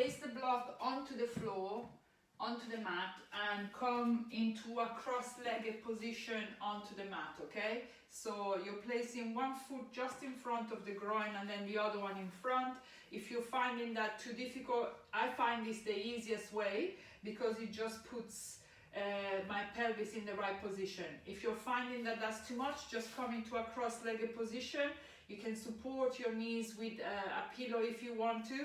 place the block onto the floor, onto the mat, and come into a cross-legged position onto the mat, okay? So you're placing one foot just in front of the groin and then the other one in front. If you're finding that too difficult, I find this the easiest way because it just puts my pelvis in the right position. If you're finding that that's too much, just come into a cross-legged position. You can support your knees with a pillow if you want to.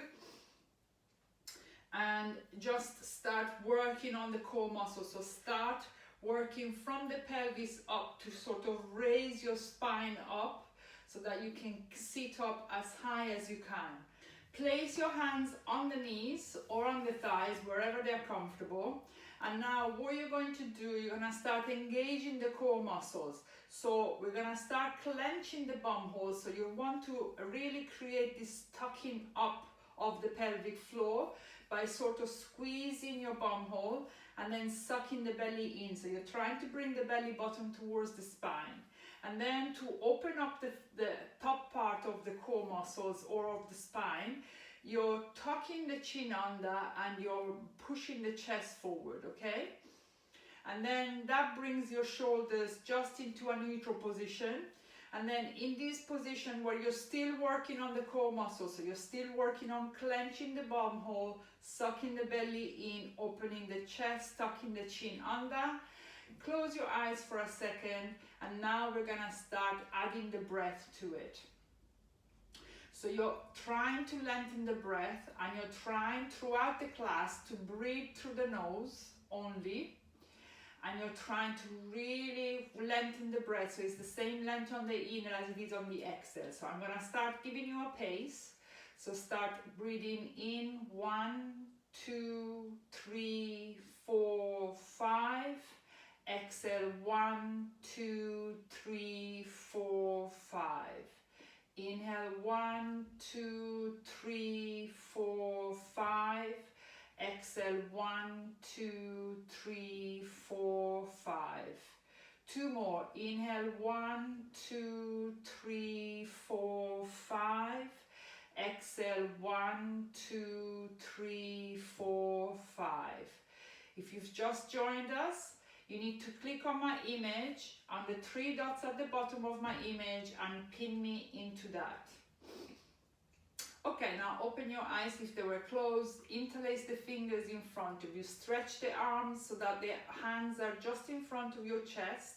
And just start working on the core muscles. So start working from the pelvis up to sort of raise your spine up so that you can sit up as high as you can. Place your hands on the knees or on the thighs, wherever they're comfortable. And now what you're going to do, you're going to start engaging the core muscles. So we're going to start clenching the bum hole. So you want to really create this tucking up of the pelvic floor by sort of squeezing your bum hole and then sucking the belly in. So you're trying to bring the belly button towards the spine. And then to open up the top part of the core muscles or of the spine, you're tucking the chin under and you're pushing the chest forward, okay? And then that brings your shoulders just into a neutral position. And then in this position where you're still working on the core muscles, so you're still working on clenching the bum hole, sucking the belly in, opening the chest, tucking the chin under. Close your eyes for a second, and now we're gonna start adding the breath to it. So you're trying to lengthen the breath, and you're trying throughout the class to breathe through the nose only. And you're trying to really lengthen the breath, so it's the same length on the inhale as it is on the exhale. So I'm gonna start giving you a pace. So start breathing in, 1, 2, 3, 4, 5. Exhale, 1, 2, 3, 4, 5. Inhale, 1, 2, 3, 4, 5. Exhale, 1, 2, 3, 4, 5. 2 more. Inhale, 1, 2, 3, 4, 5. Exhale, 1, 2, 3, 4, 5. If you've just joined us, you need to click on my image, on the 3 dots at the bottom of my image, and pin me into that. Okay, now open your eyes if they were closed, interlace the fingers in front of you, stretch the arms so that the hands are just in front of your chest.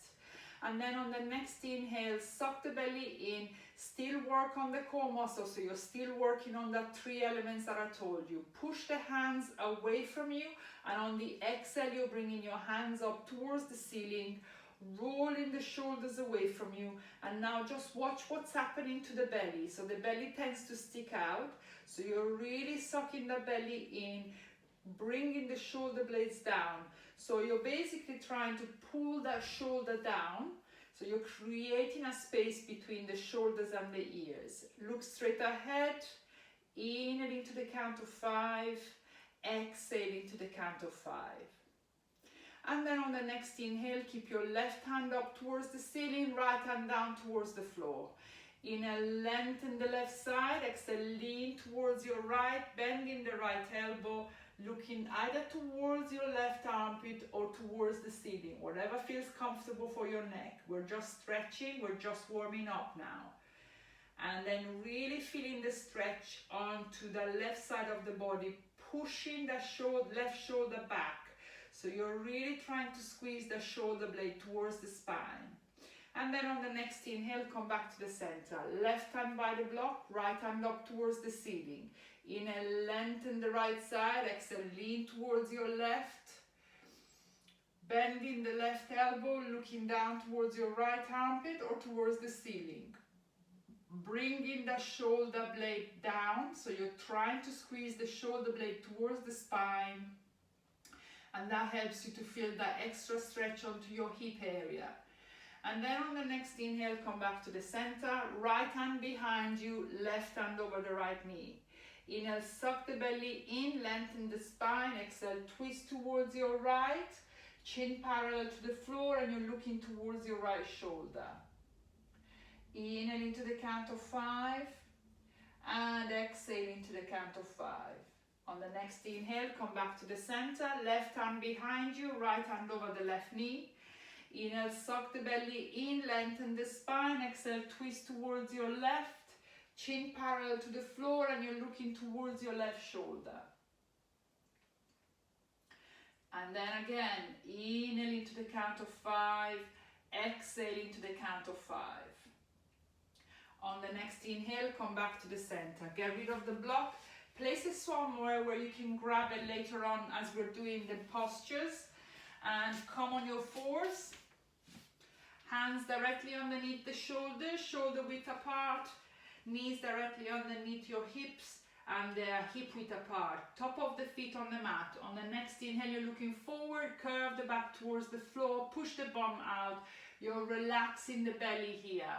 And then on the next inhale, suck the belly in, still work on the core muscles, so you're still working on that 3 elements that I told you. Push the hands away from you, and on the exhale, you're bringing your hands up towards the ceiling, rolling the shoulders away from you, and now just watch what's happening to the belly. So the belly tends to stick out, so you're really sucking the belly in, bringing the shoulder blades down. So you're basically trying to pull that shoulder down, so you're creating a space between the shoulders and the ears. Look straight ahead, inhale into the count of 5, exhale into the count of 5. And then on the next inhale, keep your left hand up towards the ceiling, right hand down towards the floor. Inhale, lengthen the left side, exhale, lean towards your right, bending the right elbow, looking either towards your left armpit or towards the ceiling, whatever feels comfortable for your neck. We're just stretching, we're just warming up now. And then really feeling the stretch onto the left side of the body, pushing the left shoulder back. So you're really trying to squeeze the shoulder blade towards the spine. And then on the next inhale, come back to the center. Left hand by the block, right hand up towards the ceiling. Inhale, lengthen the right side. Exhale, lean towards your left. Bending the left elbow, looking down towards your right armpit or towards the ceiling. Bringing the shoulder blade down. So you're trying to squeeze the shoulder blade towards the spine. And that helps you to feel that extra stretch onto your hip area. And then on the next inhale, come back to the center, right hand behind you, left hand over the right knee. Inhale, suck the belly in, lengthen the spine. Exhale, twist towards your right, chin parallel to the floor, and you're looking towards your right shoulder. Inhale into the count of 5, and exhale into the count of 5. On the the next inhale, come back to the center, left hand behind you, right hand over the left knee. Inhale, suck the belly in, lengthen the spine. Exhale, twist towards your left, chin parallel to the floor, and you're looking towards your left shoulder. And then again, inhale into the count of 5, exhale into the count of 5. On the next inhale, come back to the center. Get rid of the block. Place it somewhere where you can grab it later on as we're doing the postures. And come on your fours. Hands directly underneath the shoulders, shoulder width apart. Knees directly underneath your hips and hip width apart. Top of the feet on the mat. On the next inhale, you're looking forward, curve the back towards the floor, push the bum out. You're relaxing the belly here.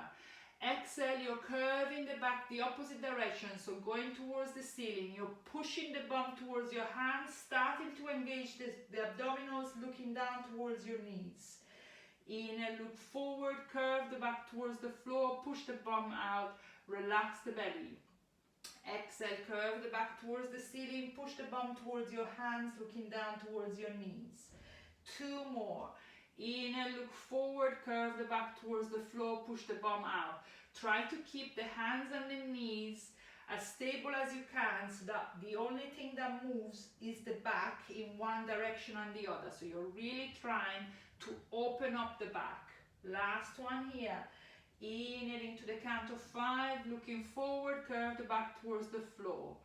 Exhale, you're curving the back the opposite direction, so going towards the ceiling. You're pushing the bum towards your hands, starting to engage the abdominals, looking down towards your knees. Inhale, look forward, curve the back towards the floor, push the bum out, relax the belly. Exhale, curve the back towards the ceiling, push the bum towards your hands, looking down towards your knees. 2 more. Inhale, look forward, curve the back towards the floor, push the bum out. Try to keep the hands and the knees as stable as you can, so that the only thing that moves is the back in one direction and the other. So you're really trying to open up the back. Last one here. Inhale into the count of 5, looking forward, curve the back towards the floor.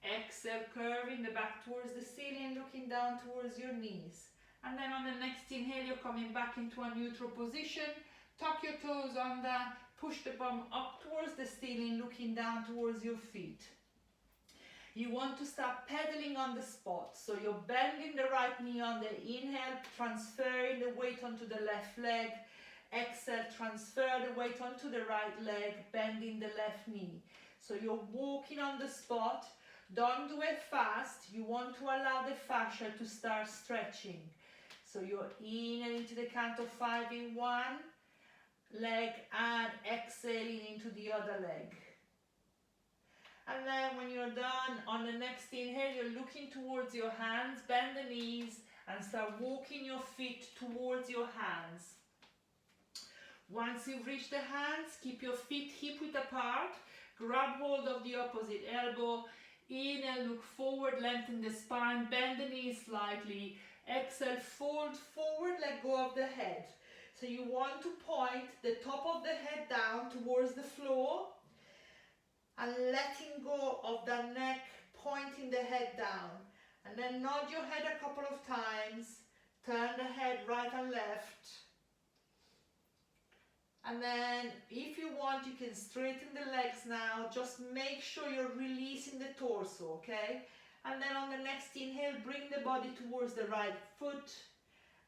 Exhale, curving the back towards the ceiling, looking down towards your knees. And then on the next inhale, you're coming back into a neutral position. Tuck your toes under, push the bum up towards the ceiling, looking down towards your feet. You want to start pedaling on the spot. So you're bending the right knee on the inhale, transferring the weight onto the left leg. Exhale, transfer the weight onto the right leg, bending the left knee. So you're walking on the spot. Don't do it fast. You want to allow the fascia to start stretching. So you're inhaling into the count of 5 in one leg and exhaling into the other leg. And then when you're done, on the next inhale, you're looking towards your hands, bend the knees and start walking your feet towards your hands. Once you've reached the hands, keep your feet hip width apart, grab hold of the opposite elbow, inhale, look forward, lengthen the spine, bend the knees slightly, exhale, fold forward, let go of the head. So you want to point the top of the head down towards the floor and letting go of the neck, pointing the head down. And then nod your head a couple of times, turn the head right and left. And then if you want, you can straighten the legs now. Just make sure you're releasing the torso, okay? And then on the next inhale, bring the body towards the right foot.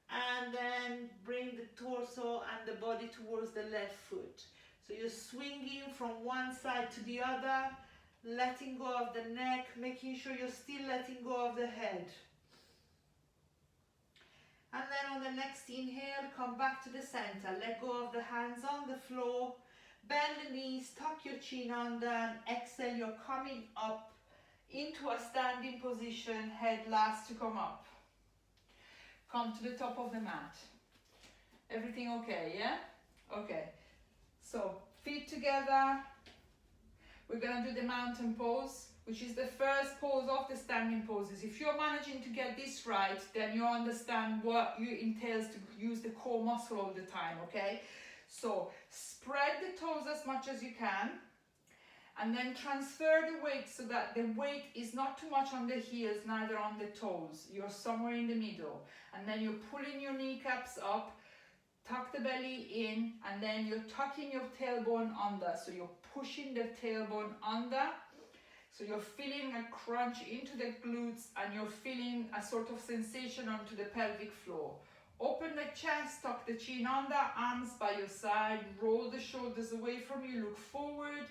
And then bring the torso and the body towards the left foot. So you're swinging from one side to the other, letting go of the neck, making sure you're still letting go of the head. And then on the next inhale, come back to the center. Let go of the hands on the floor. Bend the knees, tuck your chin under, and exhale, you're coming up into a standing position, head last to come up. Come to the top of the mat. Everything okay, yeah? Okay. So, feet together. We're going to do the mountain pose, which is the first pose of the standing poses. If you're managing to get this right, then you understand what it entails to use the core muscle all the time, okay? So, spread the toes as much as you can, and then transfer the weight so that the weight is not too much on the heels, neither on the toes. You're somewhere in the middle. And then you're pulling your kneecaps up, tuck the belly in, and then you're tucking your tailbone under. So you're pushing the tailbone under. So you're feeling a crunch into the glutes and you're feeling a sort of sensation onto the pelvic floor. Open the chest, tuck the chin under, arms by your side, roll the shoulders away from you, look forward.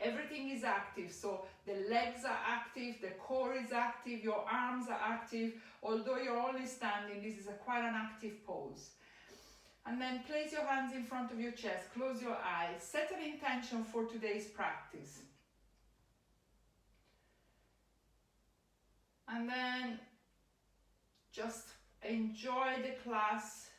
Everything is active, so the legs are active, the core is active, your arms are active. Although you're only standing, this is quite an active pose. And then place your hands in front of your chest, close your eyes, set an intention for today's practice. And And then just enjoy the class.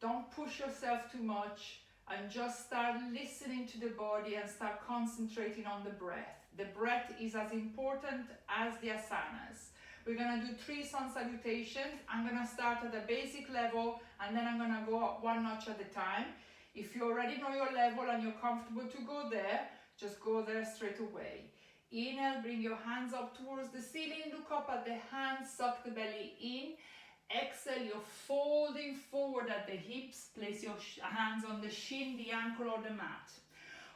Don't push yourself too much, and just start listening to the body and start concentrating on the breath. The breath is as important as the asanas. We're going to do 3 sun salutations. I'm going to start at the basic level, and then I'm going to go up 1 notch at a time. If you already know your level and you're comfortable to go there, just go there straight away. Inhale, bring your hands up towards the ceiling, look up at the hands, suck the belly in. Exhale, you're folding forward at the hips, place your hands on the shin, the ankle or the mat.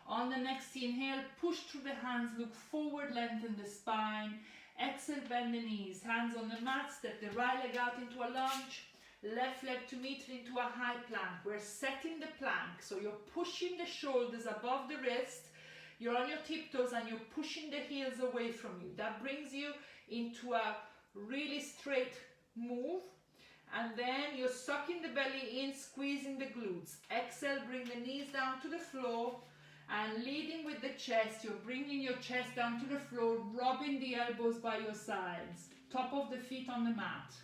On the next inhale, push through the hands, look forward, lengthen the spine. Exhale, bend the knees, hands on the mat, step the right leg out into a lunge, left leg to meet into a high plank. We're setting the plank, so you're pushing the shoulders above the wrist, you're on your tiptoes and you're pushing the heels away from you. That brings you into a really straight move. And then you're sucking the belly in, squeezing the glutes. Exhale, bring the knees down to the floor, and leading with the chest, you're bringing your chest down to the floor, rubbing the elbows by your sides, top of the feet on the mat.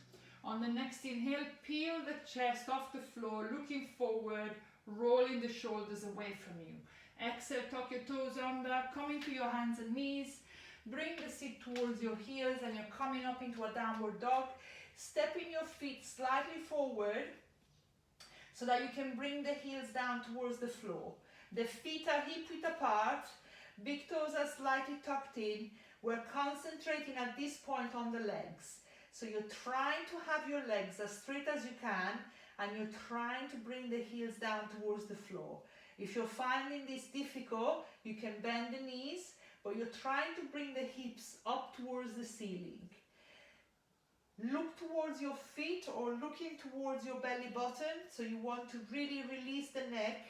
On the next inhale, peel the chest off the floor, looking forward, rolling the shoulders away from you. Exhale, tuck your toes under, coming to your hands and knees. Bring the seat towards your heels and you're coming up into a downward dog. Stepping your feet slightly forward so that you can bring the heels down towards the floor. The feet are hip-width apart, big toes are slightly tucked in. We're concentrating at this point on the legs. So you're trying to have your legs as straight as you can, and you're trying to bring the heels down towards the floor. If you're finding this difficult, you can bend the knees, but you're trying to bring the hips up towards the ceiling. Look towards your feet or looking towards your belly button. So you want to really release the neck.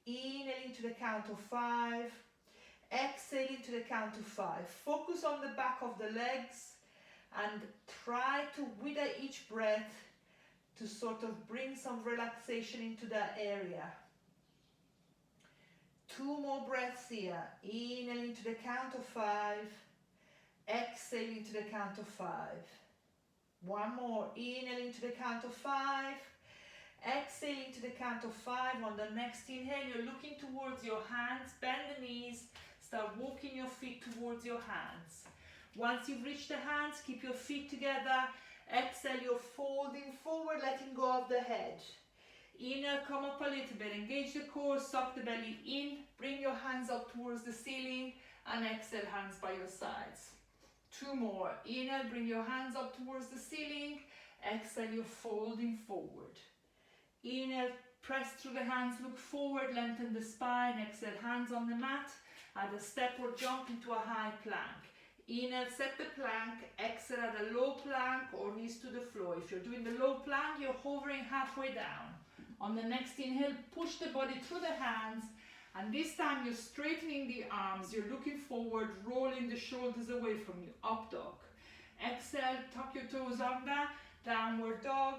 Inhaling to the count of 5. Exhaling to the count of 5. Focus on the back of the legs and try to, with each breath, to sort of bring some relaxation into that area. 2 more breaths here. Inhaling to the count of 5. Exhaling to the count of 5. 1 more. Inhaling to the count of 5. Exhaling to the count of 5. On the next inhale, you're looking towards your hands. Bend the knees. Start walking your feet towards your hands. Once you've reached the hands, keep your feet together. Exhale, you're folding forward, letting go of the head. Inhale, come up a little bit. Engage the core, suck the belly in. Bring your hands up towards the ceiling. And exhale, hands by your sides. 2 more. Inhale, bring your hands up towards the ceiling. Exhale, you're folding forward. Inhale, press through the hands, look forward, lengthen the spine. Exhale, hands on the mat. Add a step or jump into a high plank. Inhale, set the plank. Exhale, add a low plank or knees to the floor. If you're doing the low plank, you're hovering halfway down. On the next inhale, push the body through the hands. And this time you're straightening the arms, you're looking forward, rolling the shoulders away from you, up dog. Exhale, tuck your toes under, downward dog.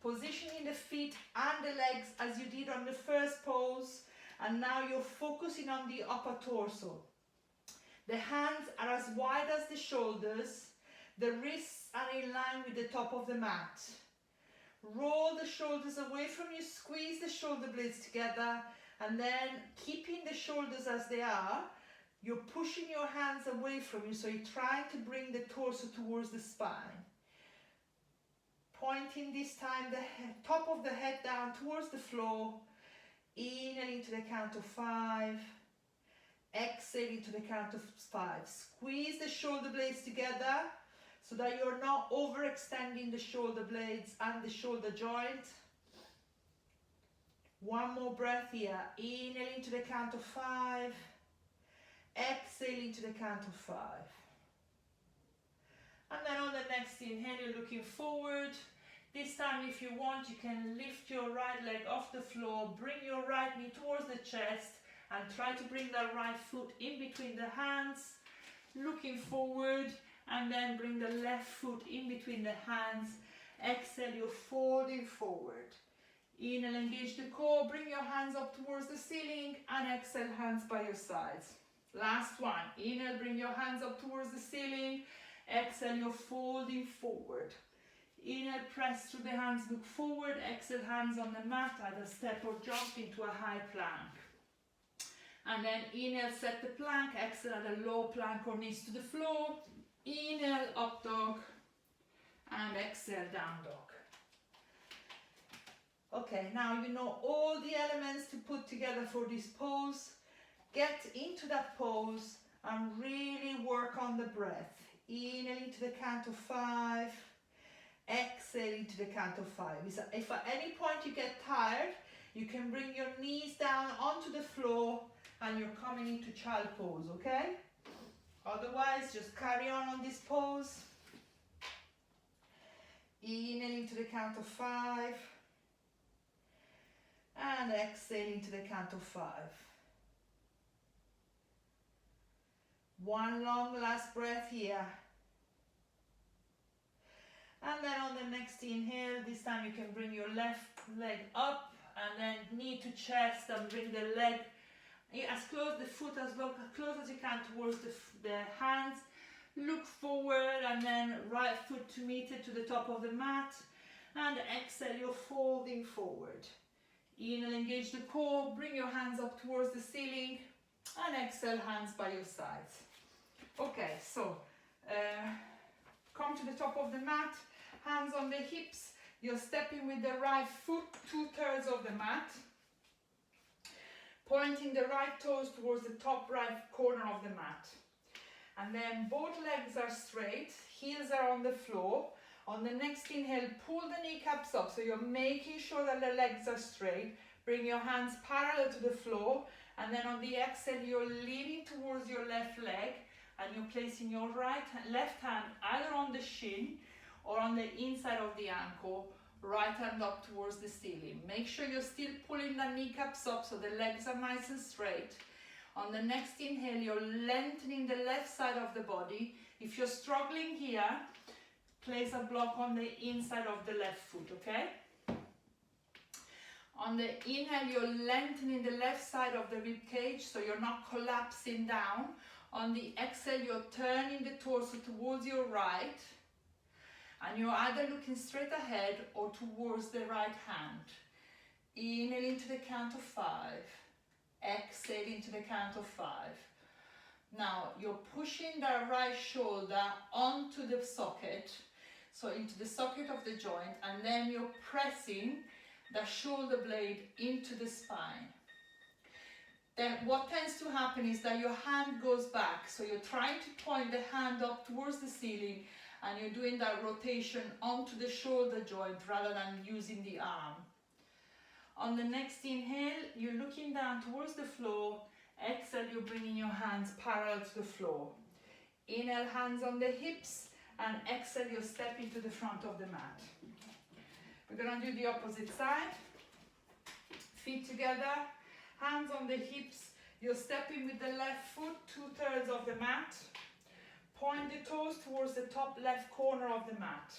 Positioning the feet and the legs as you did on the first pose. And now you're focusing on the upper torso. The hands are as wide as the shoulders. The wrists are in line with the top of the mat. Roll the shoulders away from you, squeeze the shoulder blades together. And then keeping the shoulders as they are, you're pushing your hands away from you, so you're trying to bring the torso towards the spine. Pointing this time the top of the head down towards the floor. Inhaling to the count of 5. Exhaling to the count of 5. Squeeze the shoulder blades together so that you're not overextending the shoulder blades and the shoulder joint. 1 more breath here. Inhaling to the count of 5. Exhaling to the count of 5. And then on the next inhale, you're looking forward. This time, if you want, you can lift your right leg off the floor, bring your right knee towards the chest, and try to bring that right foot in between the hands, looking forward, and then bring the left foot in between the hands. Exhale, you're folding forward. Inhale, engage the core, bring your hands up towards the ceiling, and exhale, hands by your sides. Last one. Inhale, bring your hands up towards the ceiling. Exhale, you're folding forward. Inhale, press through the hands, look forward. Exhale, hands on the mat, either step or jump into a high plank. And then inhale, set the plank. Exhale, at a low plank or knees to the floor. Inhale, up dog. And exhale, down dog. Okay, now you know all the elements to put together for this pose. Get into that pose and really work on the breath. Inhale into the count of 5. Exhale into the count of 5. If at any point you get tired, you can bring your knees down onto the floor and you're coming into child pose, okay? Otherwise, just carry on this pose. Inhale into the count of 5. And exhale into the count of 5. One long last breath here. And then on the next inhale, this time you can bring your left leg up and then knee to chest and bring the leg as close, the foot as close as you can towards the hands. Look forward and then right foot to meet it to the top of the mat. And exhale, you're folding forward. Inhale, engage the core, bring your hands up towards the ceiling, and exhale, hands by your sides. Okay, so come to the top of the mat, hands on the hips. You're stepping with the right foot 2/3 of the mat, pointing the right toes towards the top right corner of the mat. And then both legs are straight, heels are on the floor. On the next inhale, pull the kneecaps up, so you're making sure that the legs are straight. Bring your hands parallel to the floor, and then on the exhale, you're leaning towards your left leg, and you're placing your left hand either on the shin or on the inside of the ankle, right hand up towards the ceiling. Make sure you're still pulling the kneecaps up so the legs are nice and straight. On the next inhale, you're lengthening the left side of the body. If you're struggling here, place a block on the inside of the left foot, okay? On the inhale, you're lengthening the left side of the rib cage so you're not collapsing down. On the exhale, you're turning the torso towards your right, and you're either looking straight ahead or towards the right hand. Inhale into the count of 5. Exhale into the count of 5. Now, you're pushing the right shoulder onto the socket, so into the socket of the joint, and then you're pressing the shoulder blade into the spine. Then what tends to happen is that your hand goes back, so you're trying to point the hand up towards the ceiling, and you're doing that rotation onto the shoulder joint rather than using the arm. On the next inhale, you're looking down towards the floor. Exhale, you're bringing your hands parallel to the floor. Inhale, hands on the hips, and exhale, you're stepping to the front of the mat. We're going to do the opposite side. Feet together, hands on the hips. You're stepping with the left foot 2/3 of the mat. Point the toes towards the top left corner of the mat.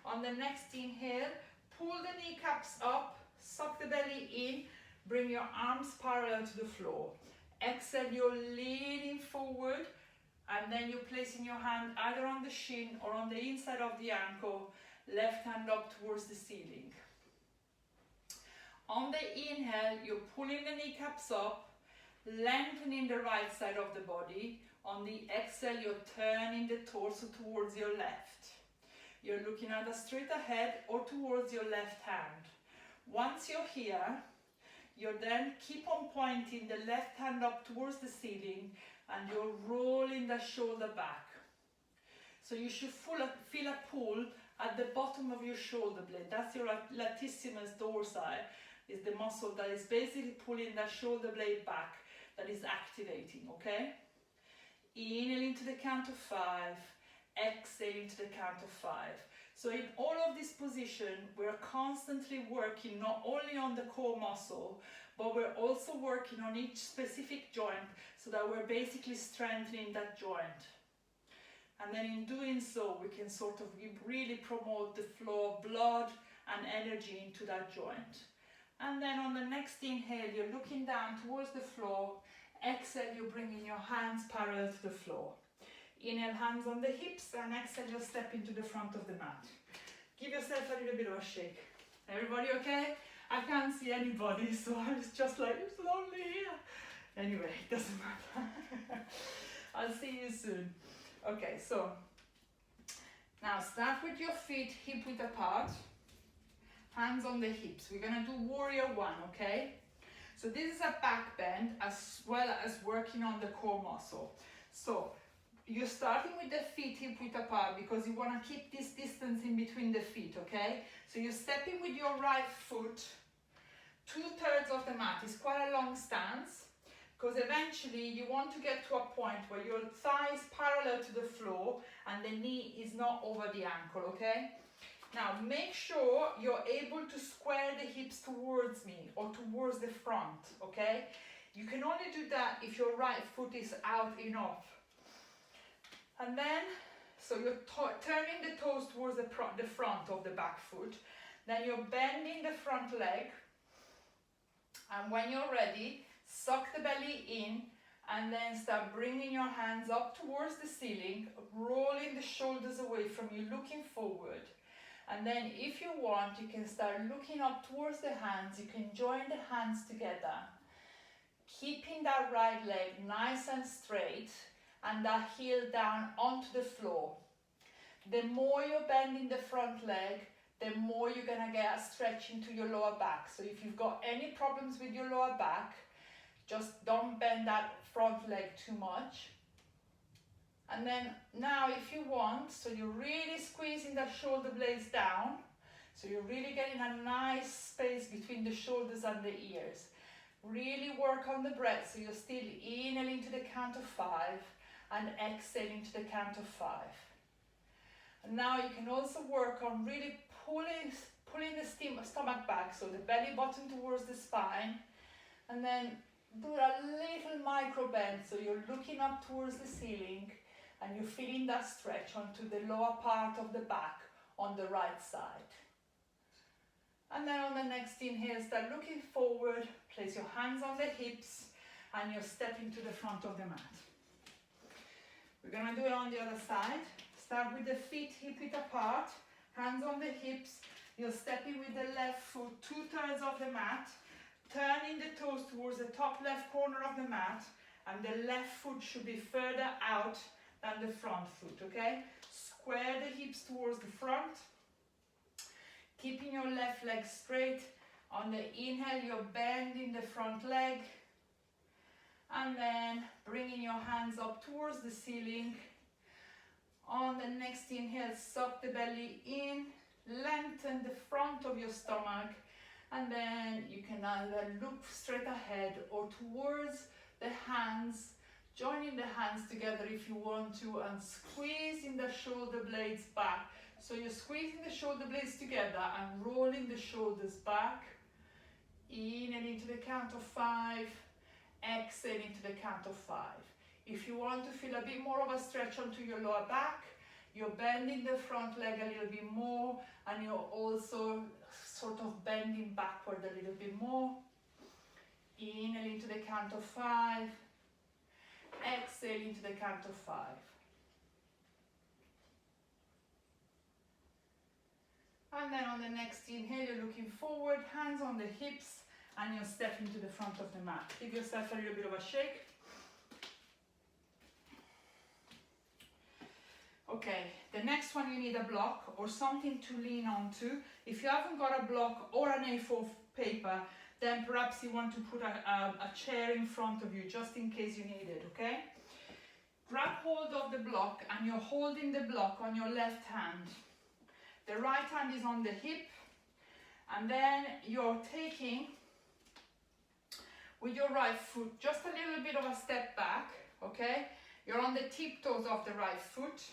On the next inhale, pull the kneecaps up, suck the belly in, bring your arms parallel to the floor. Exhale, you're leaning forward, and then you're placing your hand either on the shin or on the inside of the ankle, left hand up towards the ceiling. On the inhale, you're pulling the kneecaps up, lengthening the right side of the body. On the exhale, you're turning the torso towards your left. You're looking either straight ahead or towards your left hand. Once you're here, you then keep on pointing the left hand up towards the ceiling, and you're rolling the shoulder back. So you should feel a pull at the bottom of your shoulder blade. That's your latissimus dorsi, is the muscle that is basically pulling the shoulder blade back, that is activating, okay? Inhale into the count of 5, exhale into the count of 5. So in all of this position, we're constantly working not only on the core muscle, but we're also working on each specific joint so that we're basically strengthening that joint. And then in doing so, we can sort of really promote the flow of blood and energy into that joint. And then on the next inhale, you're looking down towards the floor. Exhale, you're bringing your hands parallel to the floor. Inhale, hands on the hips, and exhale, just step into the front of the mat. Give yourself a little bit of a shake. Everybody okay? I can't see anybody, so I was just like, it's lonely here. Anyway, it doesn't matter. I'll see you soon. Okay, so now start with your feet hip width apart, hands on the hips. We're gonna do warrior one, okay? So this is a back bend as well as working on the core muscle. So you're starting with the feet hip width apart because you want to keep this distance in between the feet, okay? So you're stepping with your right foot 2/3 of the mat. It's quite a long stance because eventually you want to get to a point where your thigh is parallel to the floor and the knee is not over the ankle, okay? Now make sure you're able to square the hips towards me or towards the front, okay? You can only do that if your right foot is out enough. And then, so you're turning the toes towards the front of the back foot. Then you're bending the front leg. And when you're ready, suck the belly in and then start bringing your hands up towards the ceiling, rolling the shoulders away from you, looking forward. And then if you want, you can start looking up towards the hands. You can join the hands together, keeping that right leg nice and straight and that heel down onto the floor. The more you're bending the front leg, the more you're gonna get a stretch into your lower back. So if you've got any problems with your lower back, just don't bend that front leg too much. And then now if you want, so you're really squeezing the shoulder blades down. So you're really getting a nice space between the shoulders and the ears. Really work on the breath. So you're still inhaling to the count of 5 and exhaling to the count of 5. And now you can also work on really pulling the stomach back, so the belly button towards the spine, and then do a little micro bend, so you're looking up towards the ceiling and you're feeling that stretch onto the lower part of the back on the right side. And then on the next inhale, start looking forward, place your hands on the hips and you're stepping to the front of the mat. We're gonna do it on the other side. Start with the feet hip width apart, hands on the hips. You're stepping with the left foot 2/3 of the mat, turning the toes towards the top left corner of the mat, and the left foot should be further out than the front foot, okay? Square the hips towards the front, keeping your left leg straight. On the inhale, you're bending the front leg, and then bringing your hands up towards the ceiling. On the next inhale, suck the belly in, lengthen the front of your stomach, and then you can either look straight ahead or towards the hands, joining the hands together if you want to, and squeezing the shoulder blades back. So you're squeezing the shoulder blades together and rolling the shoulders back. Inhaling to the count of 5, exhaling to the count of 5. If you want to feel a bit more of a stretch onto your lower back, you're bending the front leg a little bit more, and you're also sort of bending backward a little bit more. Inhaling to the count of 5, exhaling to the count of 5. And then on the next inhale, you're looking forward, hands on the hips, and you're stepping to the front of the mat. Give yourself a little bit of a shake. Okay, the next one, you need a block or something to lean onto. If you haven't got a block or an A4 paper, then perhaps you want to put a chair in front of you just in case you need it, okay? Grab hold of the block and you're holding the block on your left hand. The right hand is on the hip, and then you're taking with your right foot just a little bit of a step back, okay? You're on the tiptoes of the right foot.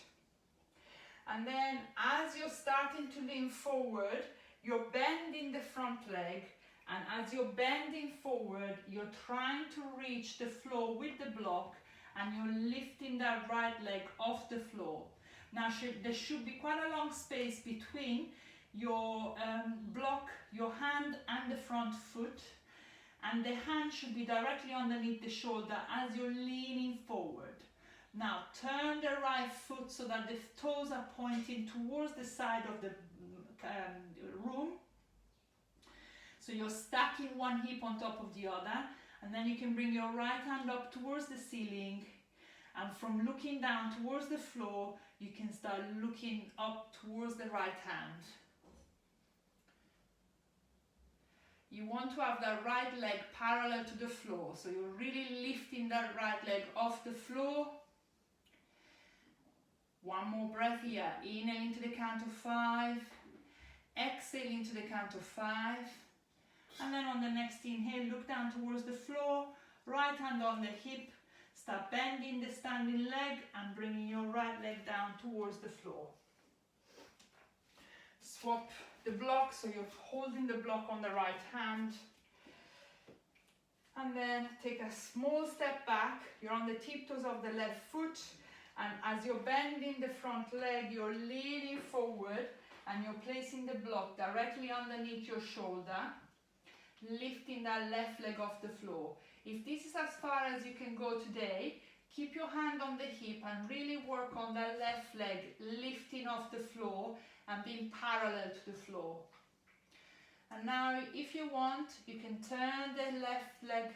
And then as you're starting to lean forward, you're bending the front leg, and as you're bending forward, you're trying to reach the floor with the block, and you're lifting that right leg off the floor. Now there should be quite a long space between your block, your hand and the front foot, and the hand should be directly underneath the shoulder as you're leaning forward. Now turn the right foot so that the toes are pointing towards the side of the room. So you're stacking one hip on top of the other, and then you can bring your right hand up towards the ceiling, and from looking down towards the floor, you can start looking up towards the right hand. You want to have that right leg parallel to the floor, so you're really lifting that right leg off the floor. One more breath here. Inhale into the count of 5. Exhale into the count of 5. And then on the next inhale, look down towards the floor. Right hand on the hip. Start bending the standing leg and bringing your right leg down towards the floor. Swap the block, so you're holding the block on the right hand. And then take a small step back. You're on the tiptoes of the left foot. And as you're bending the front leg, you're leaning forward and you're placing the block directly underneath your shoulder, lifting that left leg off the floor. If this is as far as you can go today, keep your hand on the hip and really work on that left leg, lifting off the floor and being parallel to the floor. And now, if you want, you can turn the left leg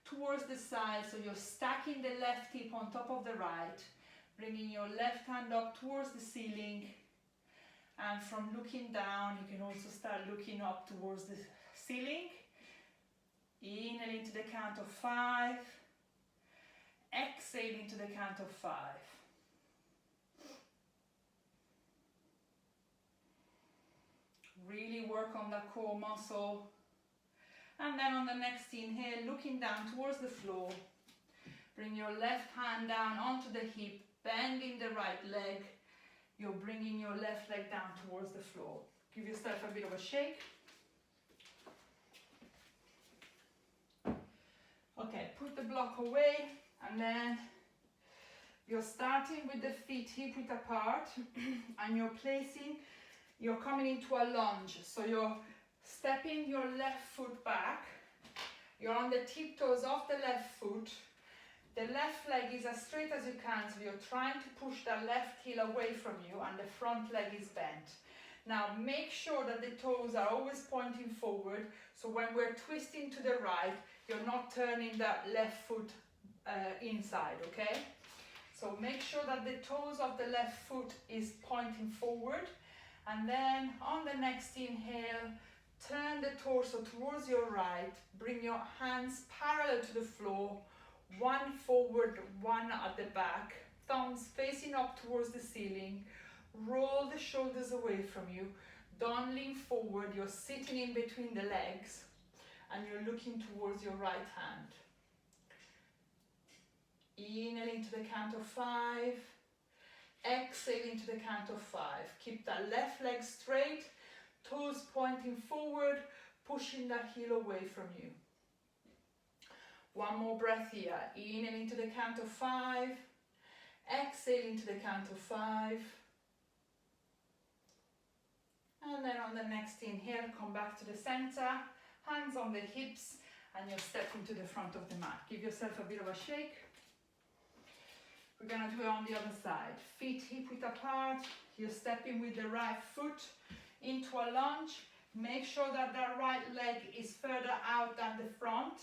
towards the side, so you're stacking the left hip on top of the right, bringing your left hand up towards the ceiling, and from looking down, you can also start looking up towards the ceiling. Inhale into the count of 5, exhale into the count of 5. Really work on the core muscle. And then on the next inhale, looking down towards the floor, bring your left hand down onto the hip, bending the right leg. You're bringing your left leg down towards the floor. Give yourself a bit of a shake. Okay, put the block away, and then you're starting with the feet hip width apart, and you're coming into a lunge. So you're stepping your left foot back. You're on the tiptoes of the left foot. The left leg is as straight as you can, so you're trying to push the left heel away from you, and the front leg is bent. Now make sure that the toes are always pointing forward, so when we're twisting to the right, you're not turning that left foot inside, okay? So make sure that the toes of the left foot is pointing forward, and then on the next inhale, turn the torso towards your right, bring your hands parallel to the floor, one forward, one at the back, thumbs facing up towards the ceiling, roll the shoulders away from you, don't lean forward, you're sitting in between the legs, and you're looking towards your right hand. Inhale into the count of 5, exhale into the count of 5. Keep that left leg straight, toes pointing forward, pushing that heel away from you. One more breath here. Inhale into the count of 5, exhale into the count of 5. And then on the next inhale, come back to the center, hands on the hips, and you're stepping to the front of the mat. Give yourself a bit of a shake. We're going to do it on the other side. Feet hip width apart. You're stepping with the right foot into a lunge. Make sure that the right leg is further out than the front.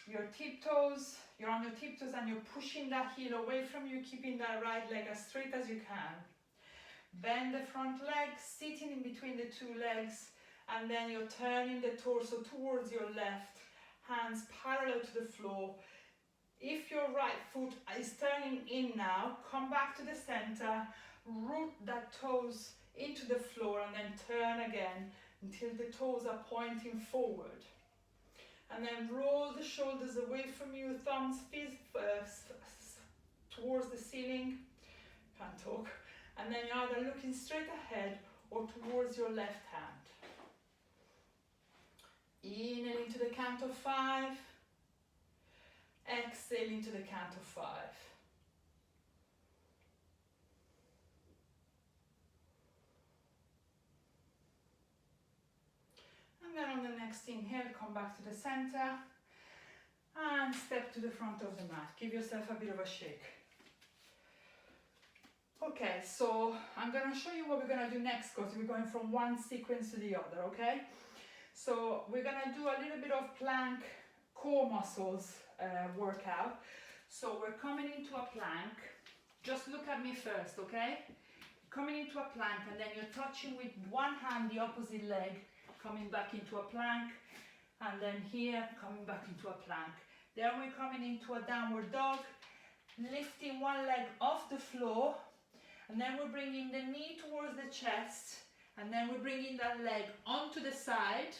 Your tiptoes, you're on your tiptoes and you're pushing that heel away from you, keeping that right leg as straight as you can. Bend the front leg, sitting in between the two legs, and then you're turning the torso towards your left, hands parallel to the floor. If your right foot is turning in now, come back to the center, root that toes into the floor, and then turn again until the toes are pointing forward. And then roll the shoulders away from you, thumbs towards the ceiling. Can't talk. And then you're either looking straight ahead or towards your left hand. Inhale into the count of 5. Exhale into the count of 5. And then on the next inhale, come back to the center and step to the front of the mat. Give yourself a bit of a shake. Okay, so I'm gonna show you what we're gonna do next because we're going from one sequence to the other, okay? So we're gonna do a little bit of plank core muscles workout. So we're coming into a plank. Just look at me first, okay? Coming into a plank, and then you're touching with one hand the opposite leg, coming back into a plank, and then here coming back into a plank. Then we're coming into a downward dog, lifting one leg off the floor, and then we're bringing the knee towards the chest, and then we're bringing that leg onto the side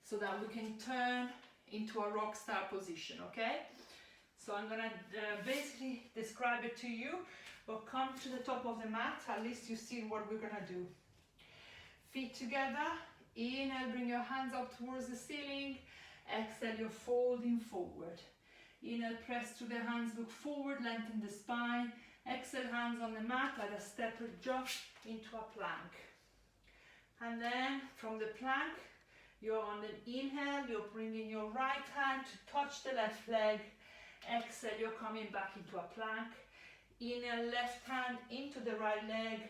so that we can turn into a rock star position, okay? So I'm gonna basically describe it to you, but come to the top of the mat, at least you've seen what we're gonna do. Feet together, inhale, bring your hands up towards the ceiling, exhale, you're folding forward. Inhale, press through the hands, look forward, lengthen the spine. Exhale, hands on the mat, like a stepper drop into a plank. And then from the plank, you're on the inhale, you're bringing your right hand to touch the left leg. Exhale, you're coming back into a plank. Inhale, left hand into the right leg.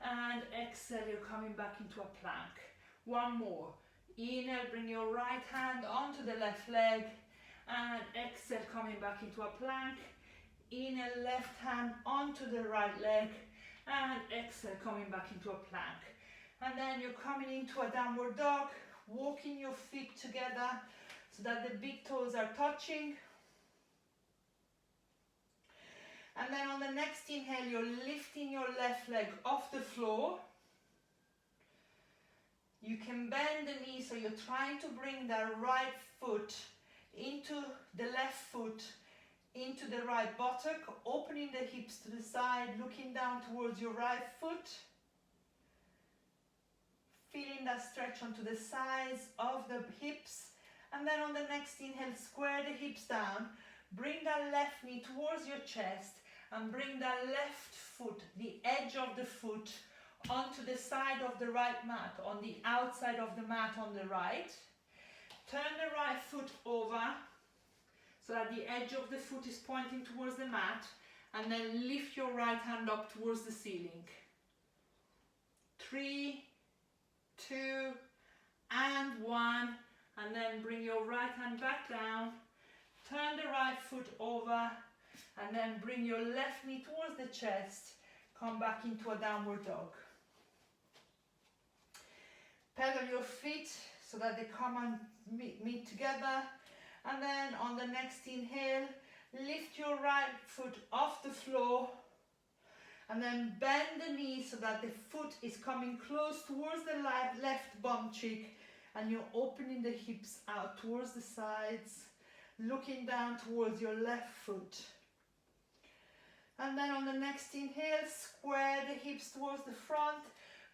And exhale, you're coming back into a plank. One more. Inhale, bring your right hand onto the left leg. And exhale, coming back into a plank. Inhale, left hand onto the right leg, and exhale, coming back into a plank. And then you're coming into a downward dog, walking your feet together so that the big toes are touching. And then on the next inhale, you're lifting your left leg off the floor. You can bend the knee, so you're trying to bring the right foot into the left foot, into the right buttock, opening the hips to the side, looking down towards your right foot. Feeling that stretch onto the sides of the hips. And then on the next inhale, square the hips down. Bring that left knee towards your chest and bring that left foot, the edge of the foot, onto the side of the right mat, on the outside of the mat on the right. Turn the right foot over so that the edge of the foot is pointing towards the mat, and then lift your right hand up towards the ceiling. 3, 2, and 1, and then bring your right hand back down, turn the right foot over, and then bring your left knee towards the chest, come back into a downward dog. Pedal your feet so that they come and meet together. And then on the next inhale, lift your right foot off the floor and then bend the knee so that the foot is coming close towards the left bum cheek, and you're opening the hips out towards the sides, looking down towards your left foot. And then on the next inhale, square the hips towards the front,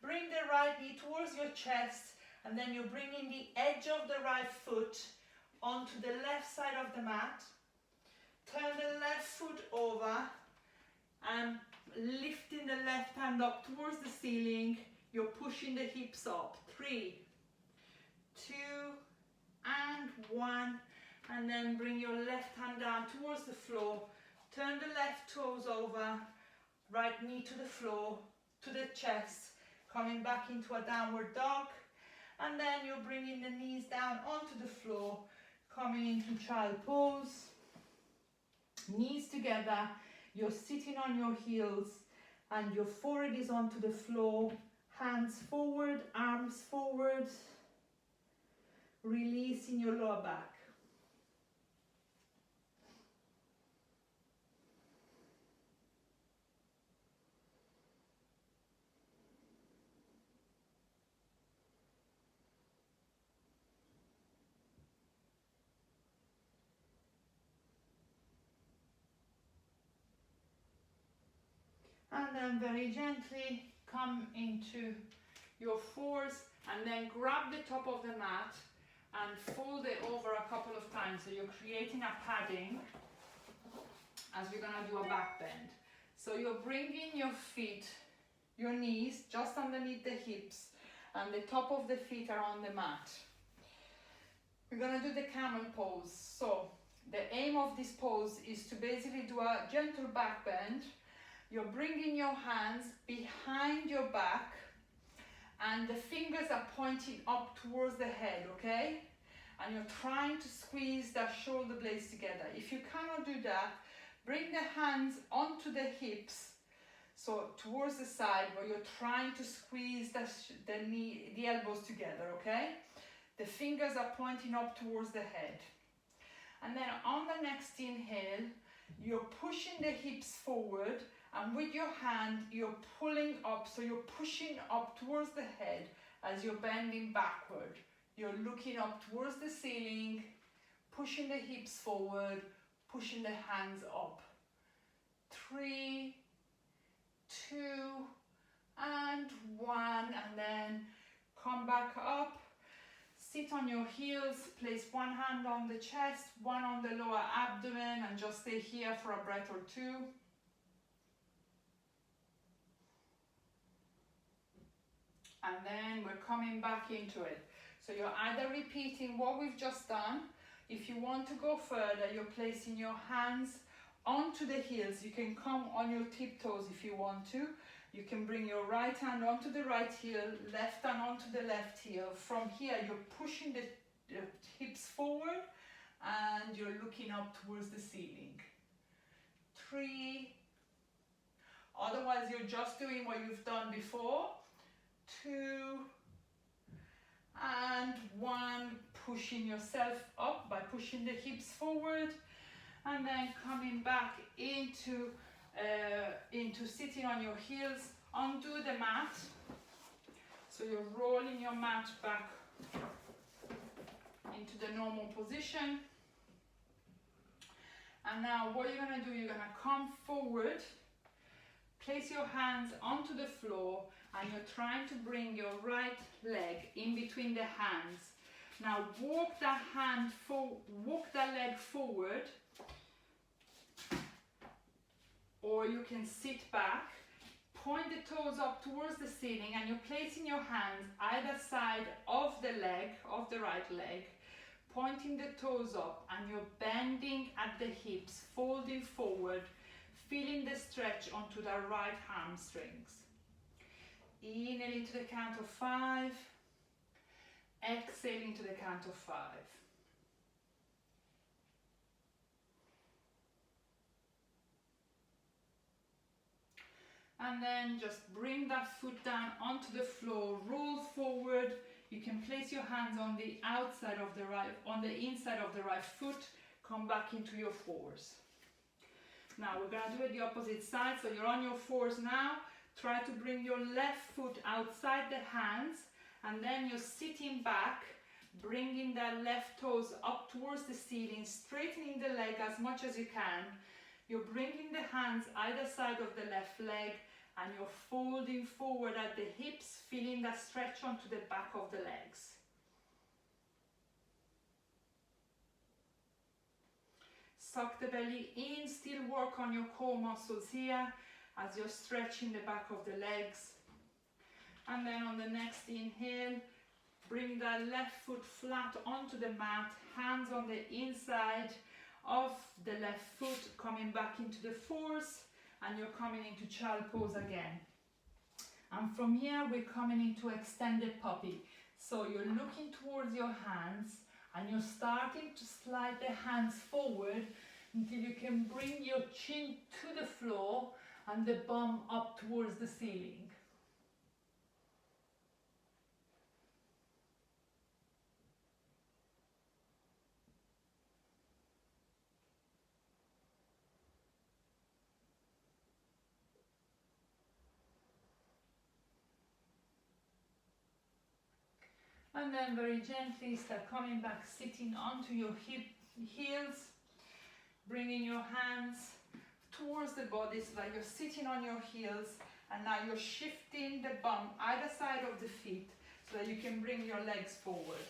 bring the right knee towards your chest, and then you're bringing the edge of the right foot onto the left side of the mat. Turn the left foot over and lifting the left hand up towards the ceiling. You're pushing the hips up. 3, 2, and 1. And then bring your left hand down towards the floor. Turn the left toes over. Right knee to the floor, to the chest. Coming back into a downward dog. And then you're bringing the knees down onto the floor. Coming into child pose, knees together, you're sitting on your heels and your forehead is onto the floor, hands forward, arms forward, releasing your lower back. And then very gently come into your fours and then grab the top of the mat and fold it over a couple of times. So you're creating a padding as we're gonna do a back bend. So you're bringing your feet, your knees just underneath the hips, and the top of the feet are on the mat. We're gonna do the camel pose. So the aim of this pose is to basically do a gentle back bend. You're bringing your hands behind your back and the fingers are pointing up towards the head, okay? And you're trying to squeeze the shoulder blades together. If you cannot do that, bring the hands onto the hips, so towards the side where you're trying to squeeze the elbows together, okay? The fingers are pointing up towards the head. And then on the next inhale, you're pushing the hips forward, and with your hand, you're pulling up, so you're pushing up towards the head as you're bending backward. You're looking up towards the ceiling, pushing the hips forward, pushing the hands up. 3, 2, and 1, and then come back up. Sit on your heels, place one hand on the chest, one on the lower abdomen, and just stay here for a breath or two. And then we're coming back into it. So you're either repeating what we've just done. If you want to go further, you're placing your hands onto the heels. You can come on your tiptoes if you want to. You can bring your right hand onto the right heel, left hand onto the left heel. From here, you're pushing the hips forward and you're looking up towards the ceiling. 3. Otherwise, you're just doing what you've done before. 2 and 1, pushing yourself up by pushing the hips forward, and then coming back into sitting on your heels. Undo the mat, so you're rolling your mat back into the normal position. And now what you're going to do, you're going to come forward, place your hands onto the floor, and you're trying to bring your right leg in between the hands. Now walk that leg forward, or you can sit back, point the toes up towards the ceiling, and you're placing your hands either side of the leg, of the right leg, pointing the toes up, and you're bending at the hips, folding forward, feeling the stretch onto the right hamstrings. Inhaling to the count of 5, exhaling to the count of 5. And then just bring that foot down onto the floor, roll forward. You can place your hands on the outside of the right, on the inside of the right foot, come back into your fours. Now we're going to do it the opposite side, so you're on your fours now. Try to bring your left foot outside the hands, and then you're sitting back, bringing the left toes up towards the ceiling, straightening the leg as much as you can. You're bringing the hands either side of the left leg, and you're folding forward at the hips, feeling that stretch onto the back of the legs. Suck the belly in, still work on your core muscles here as you're stretching the back of the legs. And then on the next inhale, bring that left foot flat onto the mat, hands on the inside of the left foot, coming back into the fours, and you're coming into child pose again. And from here, we're coming into extended puppy. So you're looking towards your hands, and you're starting to slide the hands forward until you can bring your chin to the floor and the bum up towards the ceiling. And then very gently start coming back, sitting onto your heels, bringing your hands towards the body so that you're sitting on your heels, and now you're shifting the bum either side of the feet so that you can bring your legs forward.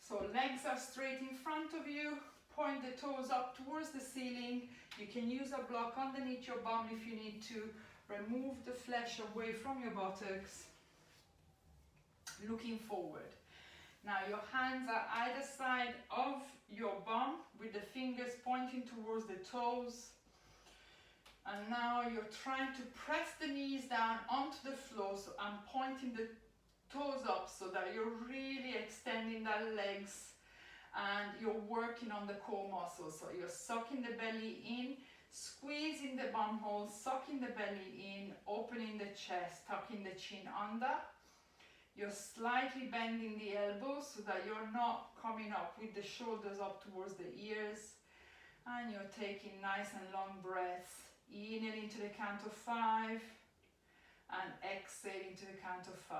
So legs are straight in front of you, point the toes up towards the ceiling. You can use a block underneath your bum if you need to. Remove the flesh away from your buttocks. Looking forward. Now your hands are either side of your bum with the fingers pointing towards the toes. And now you're trying to press the knees down onto the floor, so I'm pointing the toes up so that you're really extending the legs and you're working on the core muscles. So you're sucking the belly in, squeezing the bum hole, sucking the belly in, opening the chest, tucking the chin under. You're slightly bending the elbows so that you're not coming up with the shoulders up towards the ears. And you're taking nice and long breaths. Inhaling to the count of 5 and exhaling to the count of 5.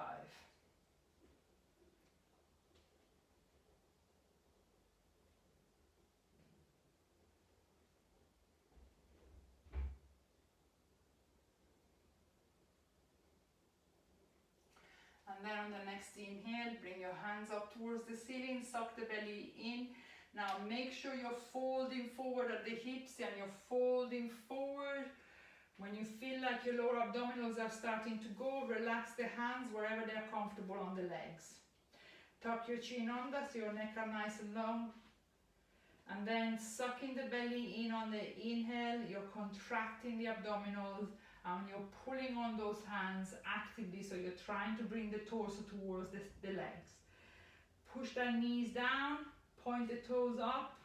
And then on the next inhale, bring your hands up towards the ceiling, suck the belly in. Now make sure you're folding forward at the hips and you're folding forward. When you feel like your lower abdominals are starting to go, relax the hands wherever they're comfortable on the legs. Tuck your chin under so your neck are nice and long. And then sucking the belly in on the inhale, you're contracting the abdominals and you're pulling on those hands actively, so you're trying to bring the torso towards the legs. Push the knees down, point the toes up,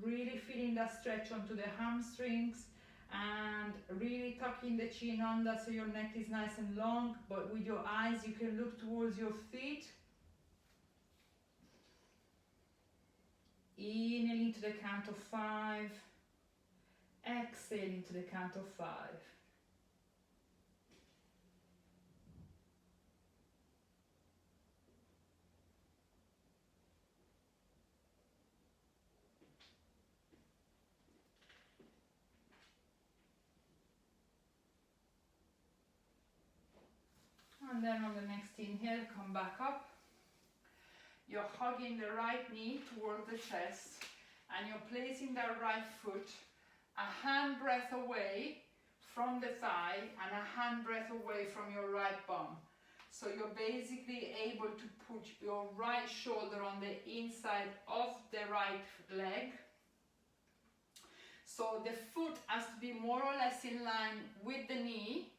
really feeling that stretch onto the hamstrings and really tucking the chin under so your neck is nice and long, but with your eyes you can look towards your feet. Inhaling to the count of 5, exhaling to the count of 5. And then on the next inhale, come back up. You're hugging the right knee towards the chest and you're placing the right foot a handbreadth away from the thigh and a handbreadth away from your right bum. So you're basically able to put your right shoulder on the inside of the right leg. So the foot has to be more or less in line with the knee,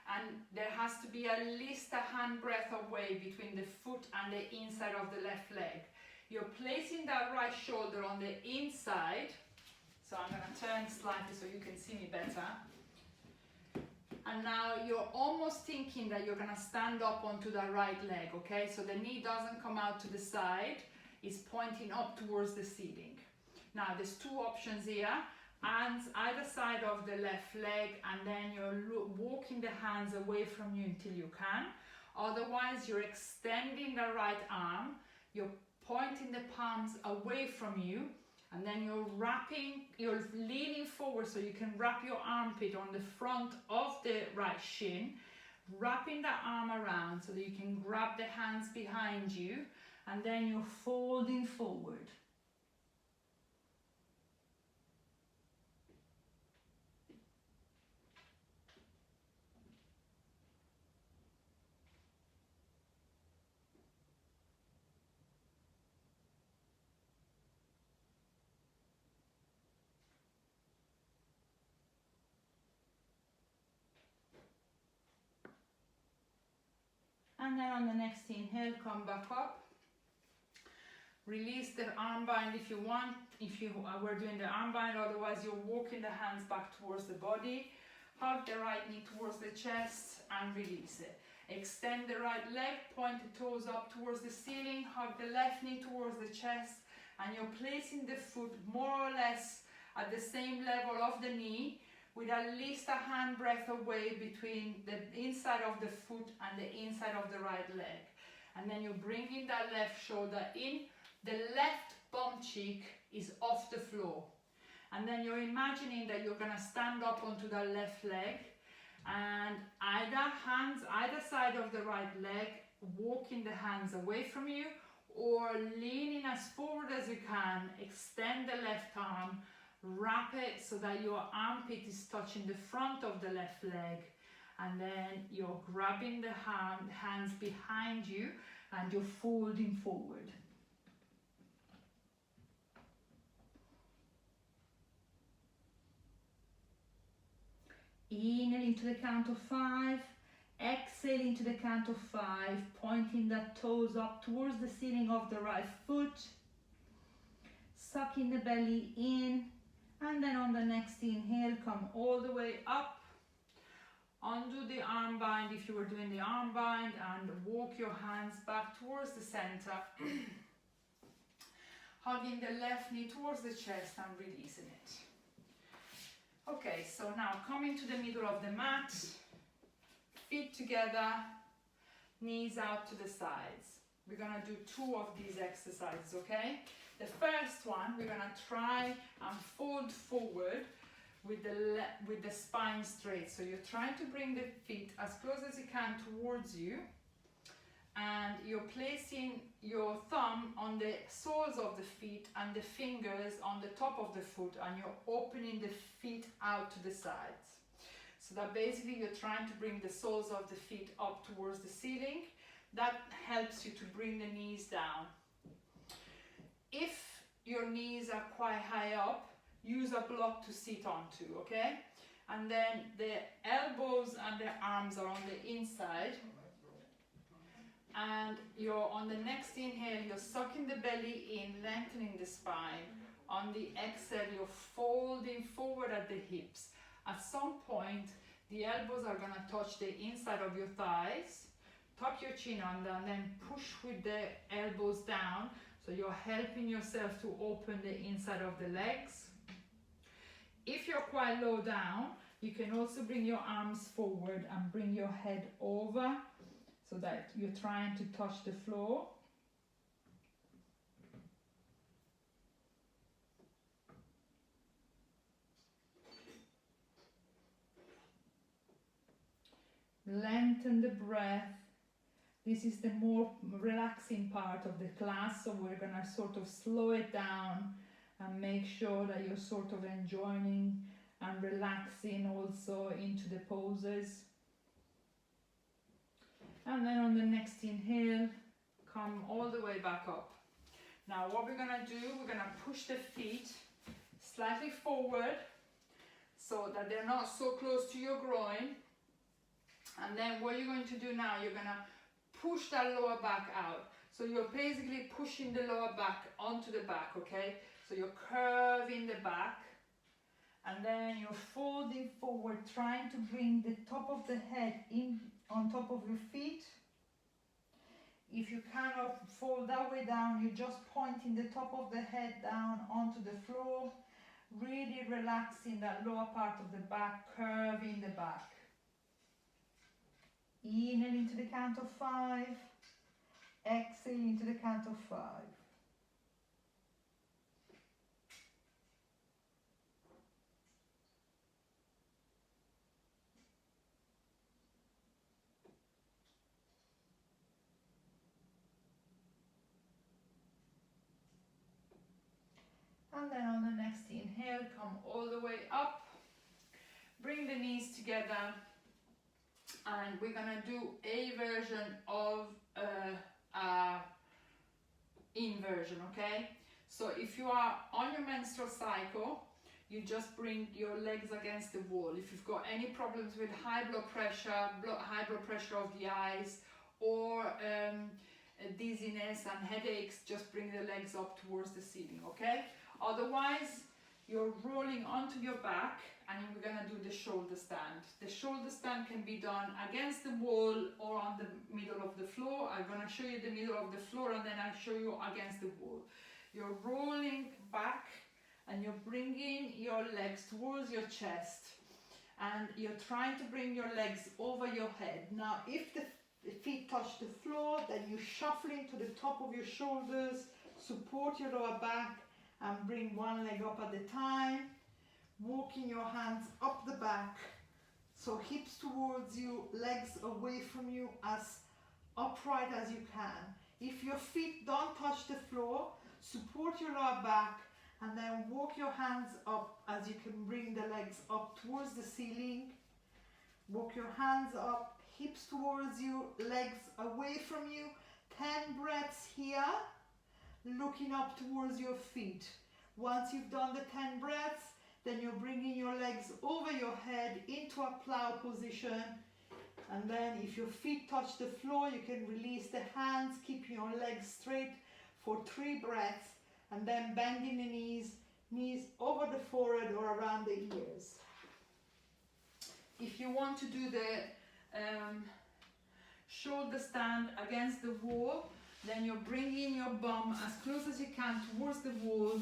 and there has to be at least a handbreadth away between the foot and the inside of the left leg. You're placing that right shoulder on the inside. So I'm going to turn slightly so you can see me better. And now you're almost thinking that you're going to stand up onto the right leg, okay? So the knee doesn't come out to the side, it's pointing up towards the ceiling. Now there's two options here. Hands either side of the left leg, and then you're walking the hands away from you until you can. Otherwise, you're extending the right arm, you're pointing the palms away from you, and then you're leaning forward so you can wrap your armpit on the front of the right shin, wrapping the arm around so that you can grab the hands behind you, and then you're folding forward. And then on the next inhale, come back up. Release the arm bind if you want, if you were doing the arm bind, otherwise you're walking the hands back towards the body. Hug the right knee towards the chest and release it. Extend the right leg, point the toes up towards the ceiling, hug the left knee towards the chest, and you're placing the foot more or less at the same level of the knee, with at least a handbreadth away between the inside of the foot and the inside of the right leg. And then you're bringing that left shoulder in, the left bum cheek is off the floor. And then you're imagining that you're gonna stand up onto the left leg, and either side of the right leg, walking the hands away from you, or leaning as forward as you can, extend the left arm, wrap it so that your armpit is touching the front of the left leg, and then you're grabbing the hands behind you and you're folding forward. Inhale into the count of 5. Exhale into the count of 5, pointing the toes up towards the ceiling of the right foot. Sucking the belly in, and then on the next inhale, come all the way up. Undo the arm bind if you were doing the arm bind, and walk your hands back towards the center. Hugging the left knee towards the chest and releasing it. Okay, so now coming to the middle of the mat. Feet together, knees out to the sides. We're gonna do 2 of these exercises, okay? The first one, we're gonna try and fold forward with the spine straight. So you're trying to bring the feet as close as you can towards you, and you're placing your thumb on the soles of the feet and the fingers on the top of the foot, and you're opening the feet out to the sides. So that basically you're trying to bring the soles of the feet up towards the ceiling. That helps you to bring the knees down. If your knees are quite high up, use a block to sit onto, okay? And then the elbows and the arms are on the inside. And you're on the next inhale, you're sucking the belly in, lengthening the spine. On the exhale, you're folding forward at the hips. At some point, the elbows are gonna touch the inside of your thighs. Tuck your chin under and then push with the elbows down. So you're helping yourself to open the inside of the legs. If you're quite low down, you can also bring your arms forward and bring your head over so that you're trying to touch the floor. Lengthen the breath. This is the more relaxing part of the class, so we're gonna sort of slow it down and make sure that you're sort of enjoying and relaxing also into the poses. And then on the next inhale, come all the way back up. Now what we're gonna do, we're gonna push the feet slightly forward so that they're not so close to your groin. And then what you're going to do now, you're gonna push that lower back out. So you're basically pushing the lower back onto the back, okay? So you're curving the back, and then you're folding forward, trying to bring the top of the head in on top of your feet. If you cannot fold that way down, you're just pointing the top of the head down onto the floor, really relaxing that lower part of the back, curving the back. Inhale into the count of 5, exhale into the count of 5. And then on the next inhale, come all the way up, bring the knees together, and we're gonna do a version of inversion, okay? So if you are on your menstrual cycle, you just bring your legs against the wall. If you've got any problems with high blood pressure of the eyes, or dizziness and headaches, just bring the legs up towards the ceiling, okay? Otherwise, you're rolling onto your back, and we're gonna do the shoulder stand. The shoulder stand can be done against the wall or on the middle of the floor. I'm gonna show you the middle of the floor, and then I'll show you against the wall. You're rolling back, and you're bringing your legs towards your chest, and you're trying to bring your legs over your head. Now, if the feet touch the floor, then you shuffle into the top of your shoulders, support your lower back, and bring one leg up at a time. Walking your hands up the back, so hips towards you, legs away from you, as upright as you can. If your feet don't touch the floor, support your lower back, and then walk your hands up as you can bring the legs up towards the ceiling. Walk your hands up, hips towards you, legs away from you. 10 breaths here, looking up towards your feet. Once you've done the 10 breaths, Then you're bringing your legs over your head into a plow position. And then if your feet touch the floor, you can release the hands, keeping your legs straight for 3 breaths. And then bending the knees over the forehead or around the ears. If you want to do the shoulder stand against the wall, then you're bringing your bum as close as you can towards the wall,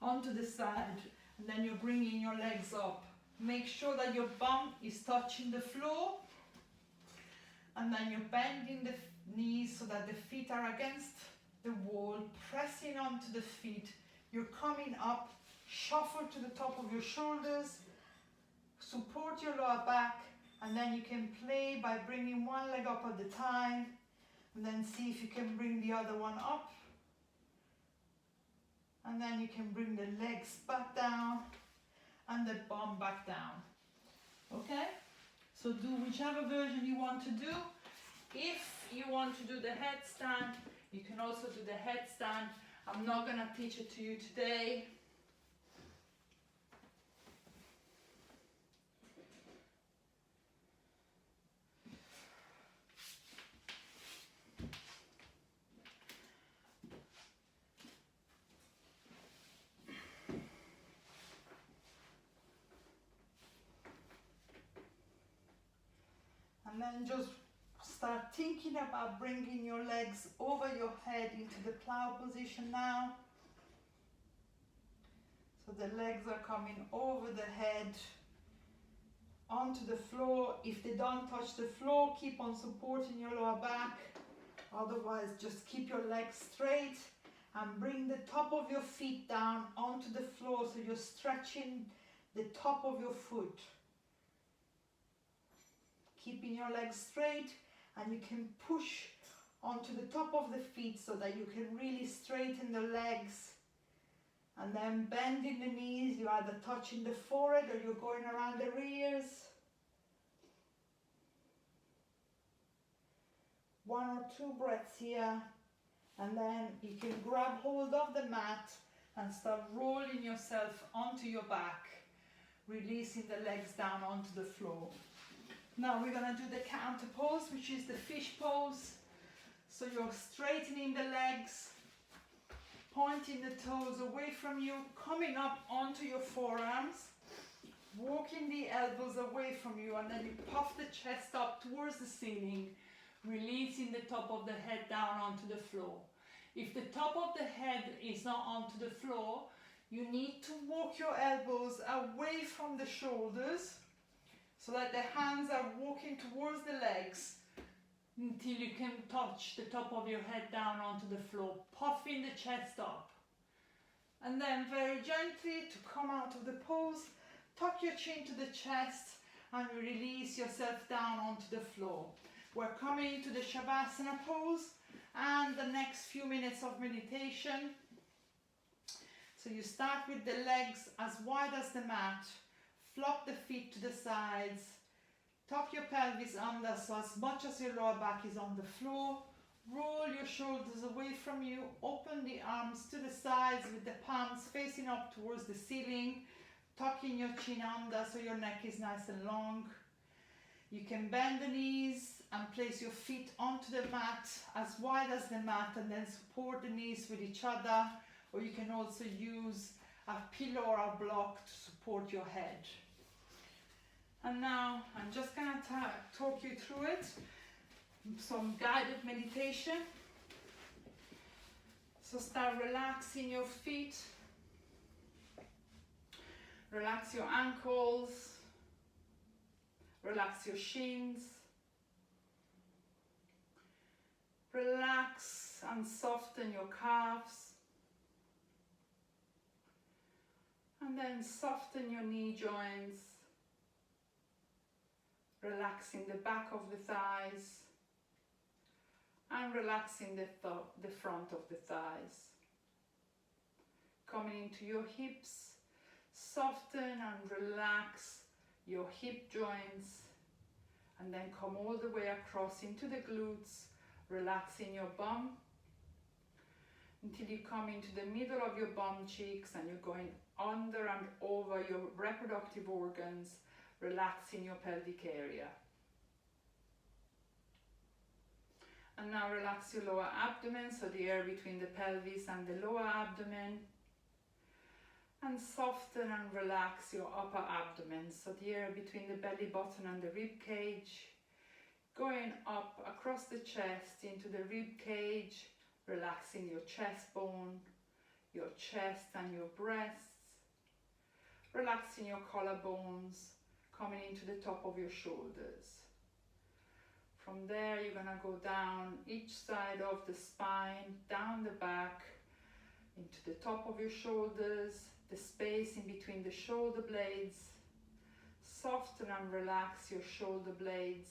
onto the side, and then you're bringing your legs up. Make sure that your bum is touching the floor, and then you're bending the knees so that the feet are against the wall, pressing onto the feet. You're coming up, shuffle to the top of your shoulders, support your lower back, and then you can play by bringing one leg up at a time, and then see if you can bring the other one up. And then you can bring the legs back down and the bum back down. Okay? So do whichever version you want to do. If you want to do the headstand, you can also do the headstand. I'm not going to teach it to you today. And then just start thinking about bringing your legs over your head into the plow position now. So the legs are coming over the head, onto the floor. If they don't touch the floor, keep on supporting your lower back. Otherwise, just keep your legs straight and bring the top of your feet down onto the floor so you're stretching the top of your foot. Keeping your legs straight, and you can push onto the top of the feet so that you can really straighten the legs. And then bending the knees, you're either touching the forehead or you're going around the ears. 1 or 2 breaths here, and then you can grab hold of the mat and start rolling yourself onto your back, releasing the legs down onto the floor. Now we're going to do the counter pose, which is the fish pose. So you're straightening the legs, pointing the toes away from you, coming up onto your forearms, walking the elbows away from you, and then you puff the chest up towards the ceiling, releasing the top of the head down onto the floor. If the top of the head is not onto the floor, you need to walk your elbows away from the shoulders, so that the hands are walking towards the legs until you can touch the top of your head down onto the floor, puffing the chest up. And then very gently to come out of the pose, tuck your chin to the chest and release yourself down onto the floor. We're coming to the Shavasana Pose and the next few minutes of meditation. So you start with the legs as wide as the mat. Flop the feet to the sides, tuck your pelvis under so as much as your lower back is on the floor. Roll your shoulders away from you, open the arms to the sides with the palms facing up towards the ceiling, tucking your chin under so your neck is nice and long. You can bend the knees and place your feet onto the mat as wide as the mat, and then support the knees with each other, or you can also use a pillow or a block to support your head. And now I'm just going to talk you through it, some guided meditation. So start relaxing your feet, relax your ankles, relax your shins, relax and soften your calves, and then soften your knee joints, relaxing the back of the thighs and relaxing the front of the thighs. Coming into your hips, soften and relax your hip joints, and then come all the way across into the glutes, relaxing your bum until you come into the middle of your bum cheeks, and you're going under and over your reproductive organs, relaxing your pelvic area. And now relax your lower abdomen, so the air between the pelvis and the lower abdomen. And soften and relax your upper abdomen, so the air between the belly button and the rib cage. Going up across the chest into the rib cage, relaxing your chest bone, your chest and your breasts. Relaxing your collarbones, coming into the top of your shoulders. From there, you're going to go down each side of the spine, down the back, into the top of your shoulders, the space in between the shoulder blades. Soften and relax your shoulder blades,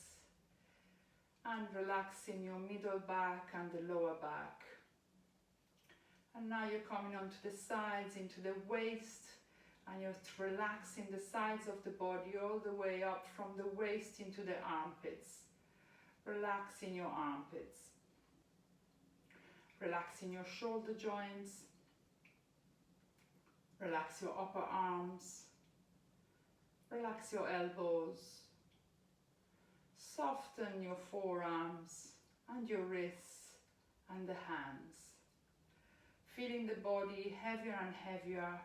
and relaxing your middle back and the lower back. And now you're coming onto the sides, into the waist, and you're relaxing the sides of the body all the way up from the waist into the armpits. Relaxing your armpits. Relaxing your shoulder joints. Relax your upper arms. Relax your elbows. Soften your forearms and your wrists and the hands. Feeling the body heavier and heavier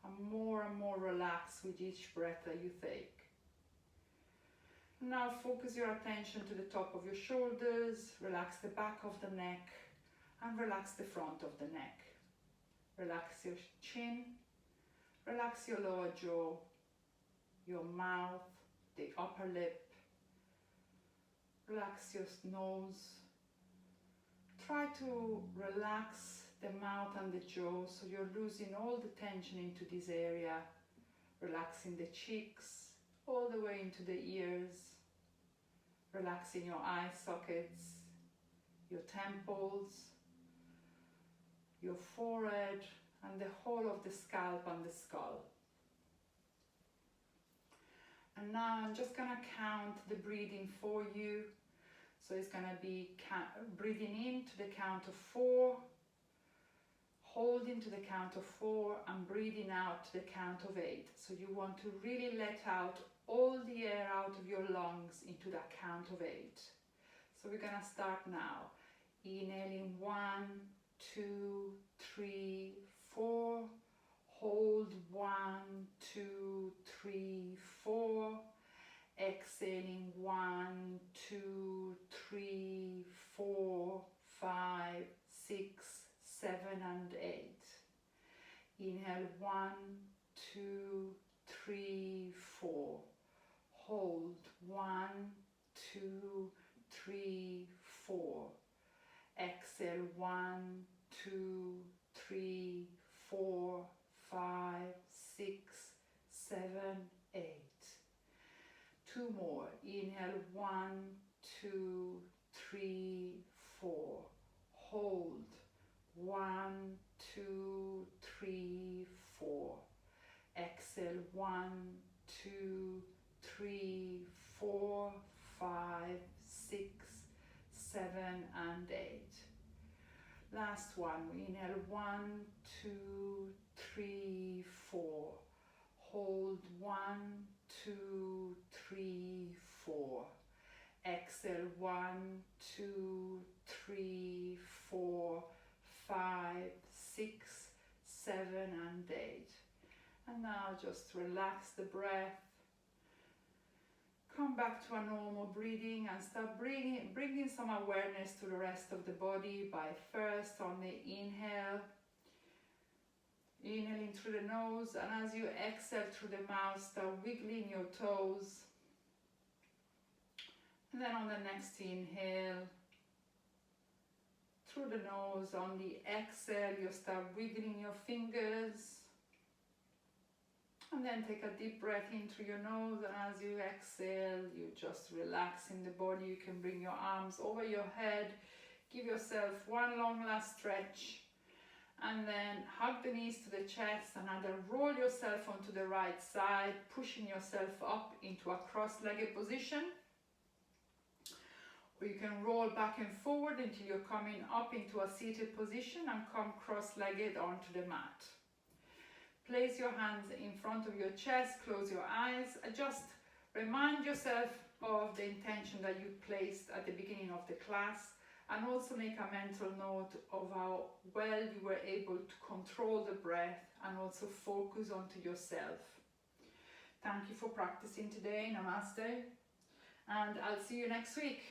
and more relaxed with each breath that you take. Now focus your attention to the top of your shoulders, relax the back of the neck and relax the front of the neck. Relax your chin, relax your lower jaw, your mouth, the upper lip, relax your nose. Try to relax the mouth and the jaw so you're losing all the tension into this area, relaxing the cheeks all the way into the ears, relaxing your eye sockets, your temples, your forehead, and the whole of the scalp and the skull. And now I'm just going to count the breathing for you. So it's going to be breathing in to the count of 4, holding to the count of 4, and breathing out to the count of 8. So you want to really let out all the air out of your lungs into that count of 8. So we're going to start now. Inhaling 1, 2, 3, 4. Hold 1, 2, 3, 4. Exhaling 1, 2, 3, 4, 5, 6, 7, and 8. Inhale 1, 2, 3, 4. Hold 1, 2, 3, 4. Exhale 1, 2, 3, 4, 5, 6, 7, 8. 2 more. Inhale 1, 2, 3, 4. Hold 1, 2, 3, 4. Exhale 1, 2, 3, 4, 5, 6, 7, and 8. Last one. Inhale 1, 2, 3, 4. Hold 1, 2, 3, 4. Exhale 1, 2, 3, 4, 5, 6, 7, and 8. And now just relax the breath. Come back to a normal breathing and start bringing some awareness to the rest of the body by first on the inhale. Inhaling through the nose, and as you exhale through the mouth, start wiggling your toes. And then on the next inhale, through the nose, on the exhale, you start wiggling your fingers. And then take a deep breath in through your nose, and as you exhale, you just relax in the body. You can bring your arms over your head, give yourself one long last stretch. And then hug the knees to the chest and either roll yourself onto the right side, pushing yourself up into a cross-legged position. Or you can roll back and forward until you're coming up into a seated position and come cross-legged onto the mat. Place your hands in front of your chest, close your eyes, just remind yourself of the intention that you placed at the beginning of the class, and also make a mental note of how well you were able to control the breath and also focus onto yourself. Thank you for practicing today. Namaste. And I'll see you next week.